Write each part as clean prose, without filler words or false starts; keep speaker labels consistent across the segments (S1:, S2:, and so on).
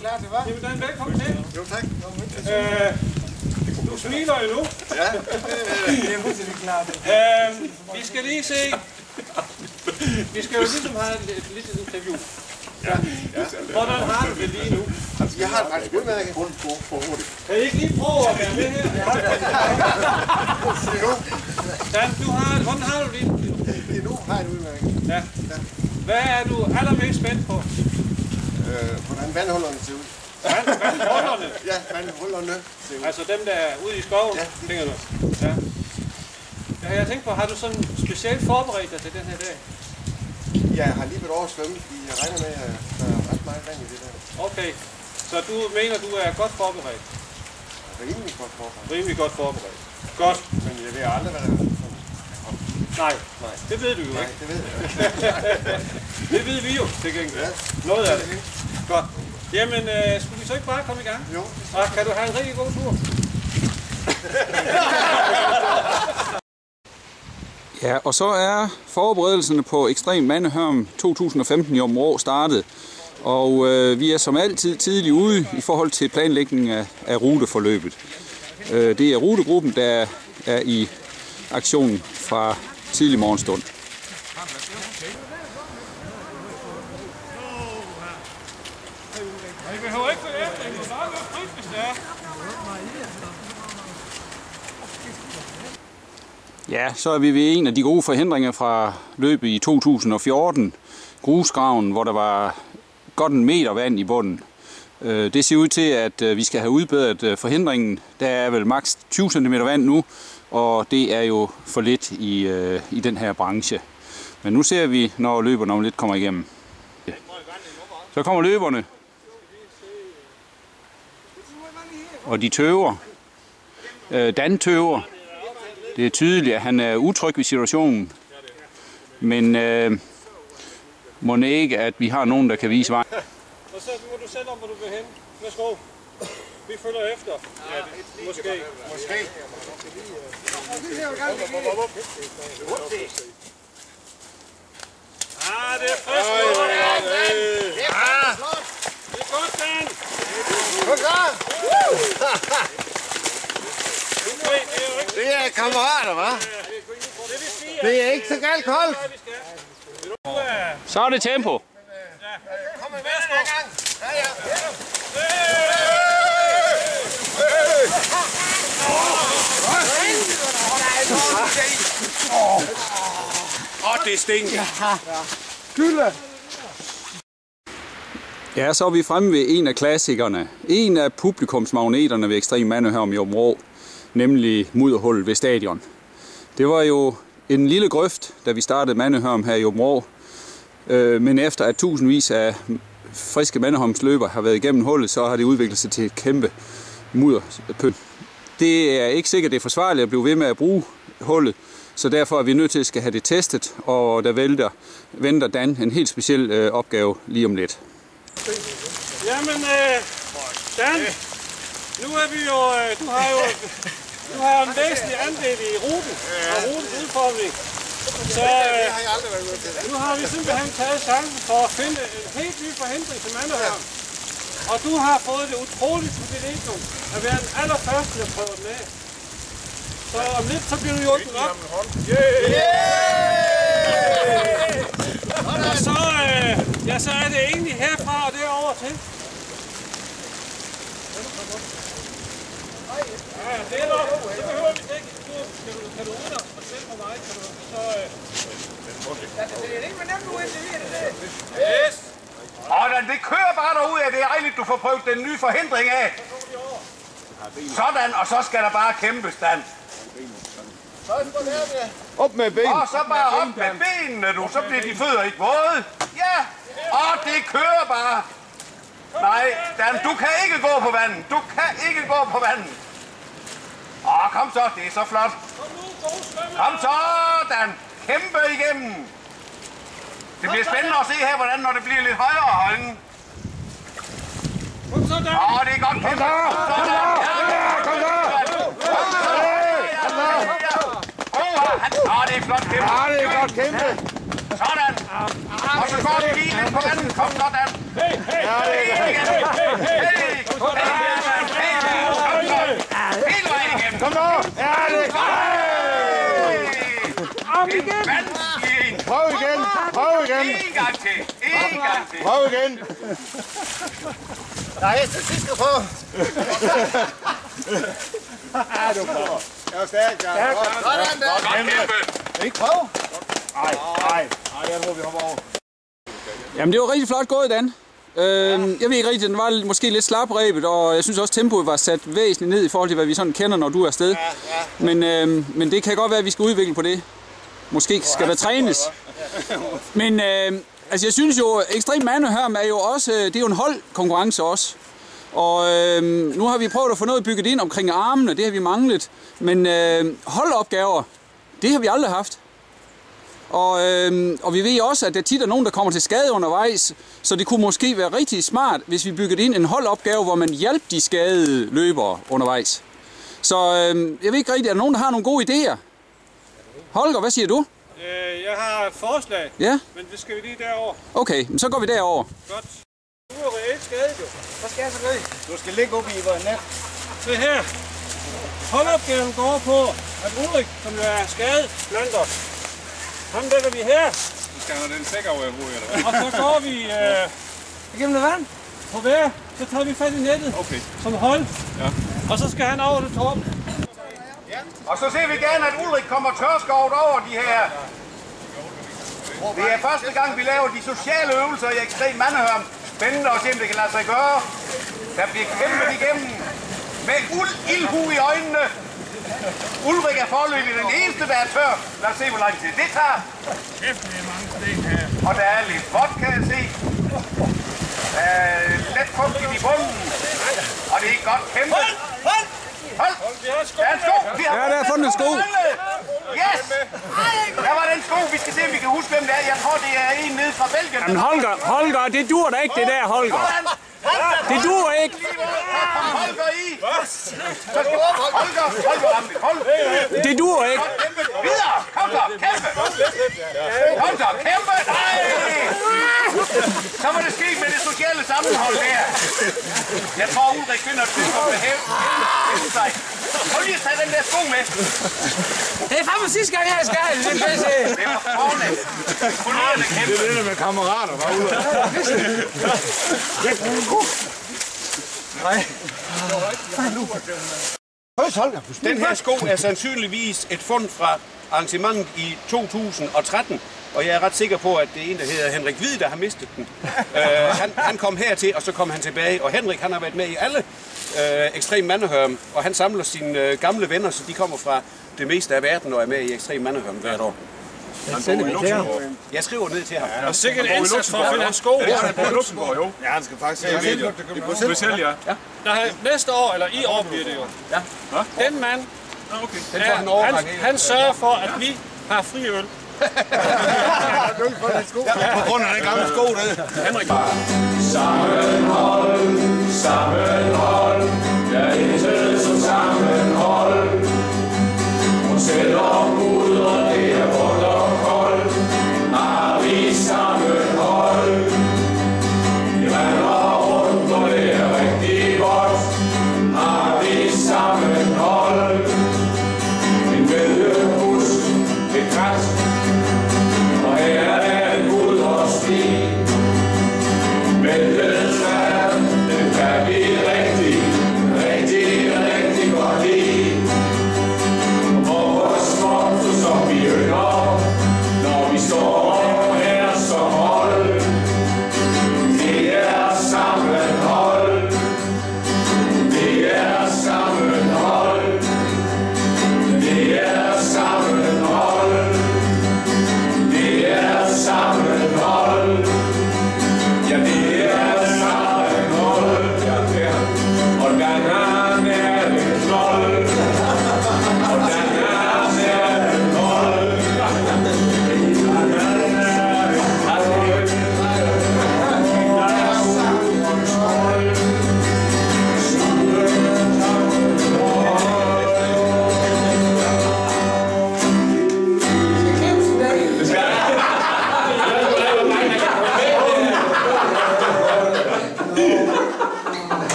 S1: Klar til hvad?
S2: Jamen, Dan, velkommen til.
S1: Jo, tak.
S2: Du smiler jo nu.
S1: Ja, det er fuldstændig klart.
S2: Vi skal lige se. Vi skal jo ligesom have et lille interview.
S1: Ja.
S2: Hvordan har du det lige nu?
S1: Jeg har det faktisk udmærket.
S2: Kan I ikke lige prøve at være med her? Dan, hvordan har du det?
S1: Lige nu har jeg det udmærket.
S2: Ja. Hvad er du allermest spændt på?
S1: Hvordan vandhullerne ser ud.
S2: Vandhullerne?
S1: Ja, vandhullerne ser ud.
S2: Altså dem, der er ude i skoven?
S1: Ja,
S2: tænker du? Ja. Ja, jeg tænker på, har du sådan specielt forberedt dig til den her dag?
S1: Ja, jeg har lige været over svømme, fordi jeg regner med, at der er ret meget vand i det der.
S2: Okay, så du mener, du er godt forberedt?
S1: Rimelig godt forberedt.
S2: Rimelig godt forberedt. Godt.
S1: Men jeg ved aldrig, hvad der er sådan.
S2: Nej, det ved du jo
S1: Nej,
S2: ikke.
S1: det ved jeg.
S2: Det ved vi jo, til gengæld.
S1: Ja.
S2: Noget af det. Godt. Jamen, skulle vi så ikke bare komme i gang?
S1: Jo.
S2: Og kan du have en rigtig god tur?
S3: Ja, og så er forberedelserne på Ekstrem Mandehørm 2015 i Aabenraa startet. Og vi er som altid tidligt ude i forhold til planlægningen af ruteforløbet. Det er rutegruppen, der er i aktion fra tidlig morgenstund.
S2: I behøver ikke være efter, I må bare løbe frit, hvis det er.
S3: Ja, så er vi ved en af de gode forhindringer fra løbet i 2014. Grusgraven, hvor der var godt en meter vand i bunden. Det ser ud til, at vi skal have udbedret forhindringen. Der er vel maks 20 cm vand nu, og det er jo for lidt i den her branche. Men nu ser vi, når løberne om lidt kommer igennem. Så kommer løberne. Og de tøver. Dan tøver. Det er tydeligt, at han er utryg ved situationen. Men må ikke, at vi har nogen, der kan vise vej.
S2: Og så må du selv om, hvor du vil hen. Værsgo. Vi følger efter. Ja, måske. Ah, det er frisk. Det er godt, Dan.
S1: Det er kammerater, hva'? Det er ikke så galt koldt.
S3: Så er det tempo.
S1: Kom med den her gang.
S2: Det stinker.
S3: Ja, så er vi fremme ved en af klassikerne. En af publikumsmagneterne ved Ekstrem Mandehørm i Aabenraa, nemlig mudderhullet ved stadion. Det var jo en lille grøft, da vi startede Mandehørm her i Aabenraa. Men efter at tusindvis af friske Mandehørmsløber har været igennem hullet, så har det udviklet sig til et kæmpe mudderpøl. Det er ikke sikkert, det er forsvarligt at blive ved med at bruge hullet, så derfor er vi nødt til at skal have det testet, og der venter Dan en helt speciel opgave lige om lidt.
S2: Jamen, Dan, nu er vi jo, du har jo en væsentlig andel i ruten og rutens udformning. Så nu har vi simpelthen taget chancen for at finde en helt ny forhindring til Mandehørm. Og du har fået det utroligt privilegium at være den allerførste, der prøver den af. Så om lidt, så bliver du hjulpet op. Og så er det egentlig herfra og derover til. Ja, det er nok. Så behøver vi ikke. Kan du ud og fortælle for mig? Det er ikke for nemt, du interviewer det. Yes!
S4: Det kører bare derud af. Det er dejligt, du får prøvet den nye forhindring af. Sådan, og så skal der bare kæmpes, Dan.
S1: Op med benene.
S4: Og så bare op med benene, du. Så bliver de fødder ikke våde. Ja, og det kører bare. Nej, Dan, du kan ikke gå på vandet. Du kan ikke gå på vandet. Kom så, det er så flot. Kom så, Dan. Kæmpe igennem. Det bliver spændende at se her, hvordan når det bliver lidt højere højden.
S2: Kom så, Dan.
S4: Det er godt kæmpe. Kom så. Det er flot kæmpe.
S1: Det er godt kæmpe.
S4: Sådan. Og så går vi lige lidt på vandet. Kom så, Dan. Hey! Hele vejen igennem.
S1: Kom nu! Ja, det er
S4: En vandstigning.
S1: Prøv igen!
S4: En gang til.
S1: Prøv igen! Der er hest til sidst, du får. Ja, du prøver. Det var stærkt, ja. Sådan der. Ikke prøv? Nej, jeg tror, vi hopper over.
S3: Jamen, det var rigtig flot gået, Dan. Jeg ved ikke rigtigt, den var måske lidt slaprebet, og jeg synes også, tempoet var sat væsentligt ned i forhold til, hvad vi sådan kender, når du er afsted. Men det kan godt være, at vi skal udvikle på det. Måske skal der trænes. Men altså, jeg synes jo, Ekstrem Manøhørm er jo også, det er jo en holdkonkurrence også. Og nu har vi prøvet at få noget bygget ind omkring armene, det har vi manglet. Men holdopgaver, det har vi aldrig haft. Og vi ved også, at der tit er nogen, der kommer til skade undervejs, så det kunne måske være rigtig smart, hvis vi byggede ind en holdopgave, hvor man hjælper de skadede løbere undervejs. Så jeg ved ikke rigtigt, er der nogen, der har nogle gode idéer? Holger, hvad siger du?
S2: Jeg har et forslag,
S3: Ja?
S2: men det skal vi lige derover.
S3: Okay, så går vi derover.
S2: Godt. Du er reelt skadet jo. Hvad skal jeg så gøre?
S1: Du skal ligge oppe i vores net.
S2: Se her. Holdopgaven går på, at Ulrik, som jo er skadet blandt os, ham lægger vi her.
S5: Du skal have den sæk over i hovedet, eller hvad?
S2: Og så går vi
S6: Igennem noget vand?
S2: på hver, så tager vi fat i nettet
S5: Okay.
S2: som hold.
S5: Ja.
S2: Og så skal han over til Torben.
S4: Og så ser vi gerne, at Ulrik kommer tørskovet over de her. Det er første gang, vi laver de sociale øvelser i Ekstrem Manøhørm. Spændende at se, om det kan lade sig gøre. Der bliver kæmpet igennem med ildhu i øjnene. Ulrik er foreløbig den eneste, der er tør. Lad os se, hvor lang tid det tager.
S2: Kæft, det er mange sten her.
S4: Og der er lidt vådt, kan jeg se. Let fugtigt i bunden. Og det er godt kæmpet. Hold! Der er en sko!
S3: Ja, der er fundet en sko.
S4: Yes! Der var den sko. Vi skal se, om vi kan huske, hvem det er. Jeg tror, det er en nede fra Belgien.
S2: Jamen Holger, det dur da ikke, det der, Holger. Det dur ikke.
S4: Holger i! Så skal Holger ramme det. Hold!
S3: Det dur ikke.
S4: Kæmpe! Videre! Kom så! Kæmpe! Kom så! Kæmpe! Nej! Så må det ske med det sociale sammenhold der. Jeg tror, Ulrik finder et tidspunkt med hævn sig. Prøv lige at tage den der sko med.
S6: Det er fandme sidste gang, jeg er skadet. Det er pisse.
S4: Det var fornemt. Imponerende kæmpe.
S1: Det er det med kammerater, var ude.
S4: Den her sko er sandsynligvis et fund fra arrangementet i 2013. Og jeg er ret sikker på, at det er en, der hedder Henrik Hvid, der har mistet den. Han kom hertil, og så kom han tilbage. Og Henrik, han har været med i alle Ekstrem Manøhørm, og han samler sine gamle venner, så de kommer fra det meste af verden og er med i Ekstrem Manøhørm hvert år. Jeg skriver ned til ham.
S2: Og sikkert en indsats for at finde hans sko.
S5: Ja, han bor i Luxembourg, jo.
S1: Ja, han skal faktisk se video.
S5: I Bruxelles, ja.
S2: Næste år, eller i år bliver det jo.
S4: Ja.
S2: Den mand,
S4: Den får han overgang.
S2: han sørger for, at vi har fri øl.
S1: På grund af den gamle sko, det.
S2: Henrik.
S7: Sammenhold, der er intet som sammenhold. Og selvom mudder det er vådt og koldt, har vi sammenhold. Vi render rundt, og det er rigtig godt, har vi sammenhold. En bølgebus, et krat, og her er en ud og sti. Men det kan vi rigtig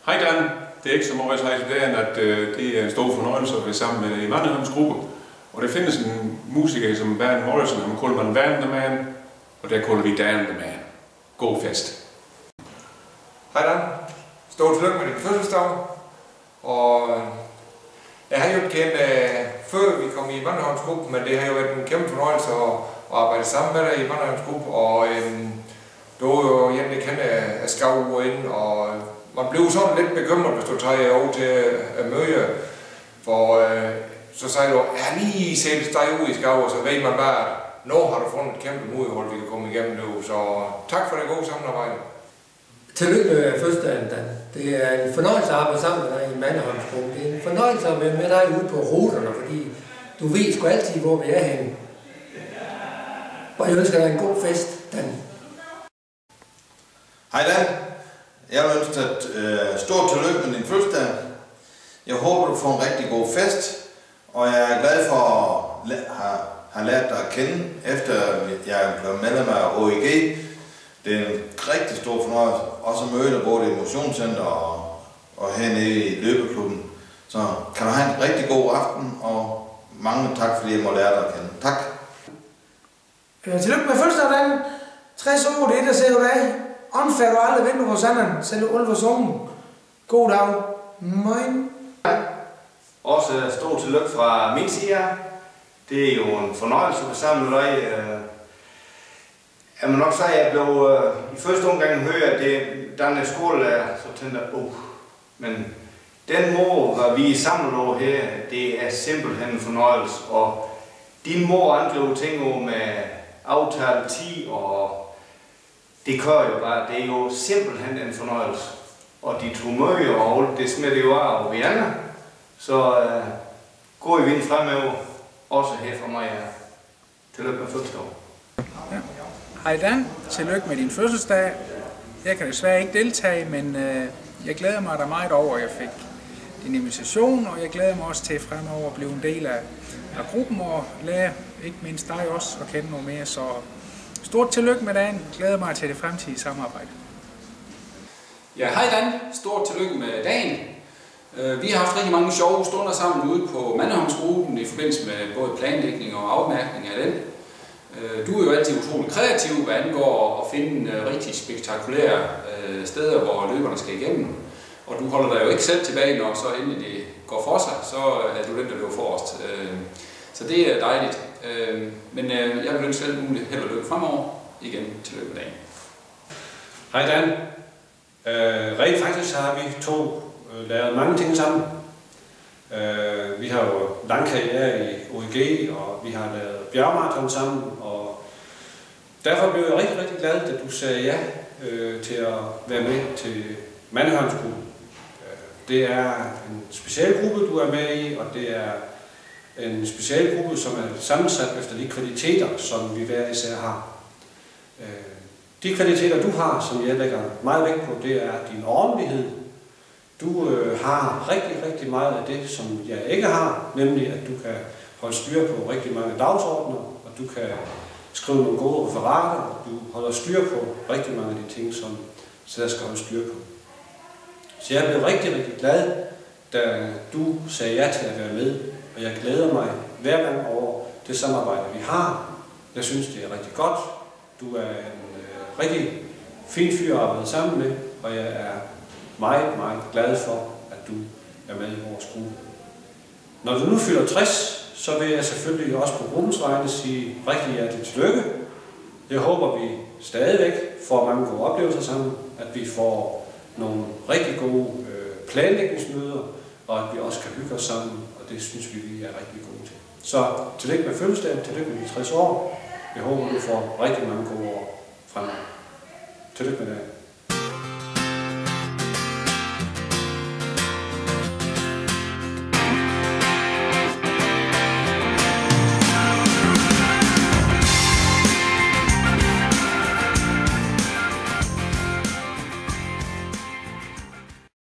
S5: Hej Dan. Det er ikke som årets hej til dagen, at det er en stor fornøjelse at være sammen med i Mandeholms gruppe. Og der findes en musiker som Van Morrison, ham kalder man Van the Man, og der kalder vi Dan the Man. God fest.
S8: Hej Dan. Stort tillykke med din fødselsdag. Og jeg har jo ikke kendt, før vi kom i Mandeholms gruppe, men det har jo været en kæmpe fornøjelse at arbejde sammen med dig i Mandeholms gruppe. Og du er jo egentlig kendt af Skav ind, og man bliver sådan lidt bekymret, hvis du tager over til at møde. For så siger du, jeg har lige set dig ud i Skav, og så ved man bare, at nu har du fundet et kæmpe modhold, vi kan komme igennem nu. Så tak for det gode samarbejde.
S9: Tillykke med fødselsdagen, Dan. Det er en fornøjelse at arbejde sammen med dig i Mandeholms gruppe. Det er en fornøjelse at være med dig ude på ruterne, fordi du ved sgu altid, hvor vi er henne. Og jeg ønsker dig en god fest, Dan.
S10: Hej Dan. Jeg vil ønske dig stort tillykke med din fødselsdag. Jeg håber, du får en rigtig god fest, og jeg er glad for at have lært dig at kende, efter jeg er blevet medlem af OEG. Det er en rigtig stor fornøjelse også at møde dig både i motionscenter og hernede i løbeklubben. Så kan du have en rigtig god aften, og mange tak, fordi jeg må lære dig at kende. Tak.
S6: Tillykke med fødselsdag, Dan. 60 år, det er der ser du af. Omfatter du alle vinter hos anden, selv Ulvers unge. God dag. Moin.
S11: Også stort tillykke fra min side. Det er jo en fornøjelse at være sammen med dig. Jeg må nok sige, at jeg blev i første omgang høre, at den skolelærer, så tænkte jeg, men den mor, vi er samlet over her, det er simpelthen en fornøjelse. Og din mor anklagede ting med aftalt tid, og det kører jo bare. Det er jo simpelthen en fornøjelse. Og dit humør og alt, det smitter jo af over vi andre. Så gå i vind fremover, også her fra mig. Tillykke med fødselsdag.
S12: Ja. Hej Dan, tillykke med din fødselsdag. Jeg kan desværre ikke deltage, men jeg glæder mig da meget over, at jeg fik din invitation, og jeg glæder mig også til fremover at blive en del af gruppen og lære ikke mindst dig også at kende noget mere. Så stort tillykke med dagen. Glæder mig til det fremtidige samarbejde.
S3: Ja, hej Dan. Stort tillykke med dagen. Vi har haft rigtig mange sjove stunder sammen ude på Mandeholmsgruppen i forbindelse med både planlægning og afmærkning af den. Du er jo altid utrolig kreativ, hvad angår at finde rigtig spektakulære steder, hvor løberne skal igennem. Og du holder dig jo ikke selv tilbage, når så endelig det går for sig, så er du den, der løber forrest. Så det er dejligt. Men jeg vil ønske alt muligt held og lykke fremover. Igen, tillykke med dagen.
S2: Hej Dan. Rent faktisk har vi to lavet mange ting sammen. Vi har jo lang karriere i OEG, og vi har lavet bjergmarathon sammen, og derfor blev jeg rigtig, rigtig glad, da du sagde ja til at være med til Mandeholmsgruppen. Det er en specialgruppe, du er med i, og det er en specialgruppe, som er sammensat efter de kvaliteter, som vi hver især har. De kvaliteter, du har, som jeg lægger meget vægt på, det er din ordentlighed. Du har rigtig, rigtig meget af det, som jeg ikke har, nemlig at du kan holde styr på rigtig mange dagsordner, og du kan skrive nogle gode referater, og du holder styr på rigtig mange af de ting, som der skal holde styr på. Så jeg blev rigtig, rigtig glad, da du sagde ja til at være med, og jeg glæder mig hver gang over det samarbejde, vi har. Jeg synes, det er rigtig godt. Du er en rigtig fin fyr at arbejde sammen med, og jeg er meget, meget glad for, at du er med i vores gruppe. Når du nu fylder 60, så vil jeg selvfølgelig også på gruppens vegne sige rigtig hjertelig tillykke. Jeg håber, vi stadigvæk får mange gode oplevelser sammen, at vi får nogle rigtig gode planlægningsmøder, og at vi også kan hygge os sammen, og det synes vi er rigtig gode til. Så tillykke med fødselsdagen, tillykke med de 60 år. Jeg håber, du får rigtig mange gode år fremover. Tillykke med det.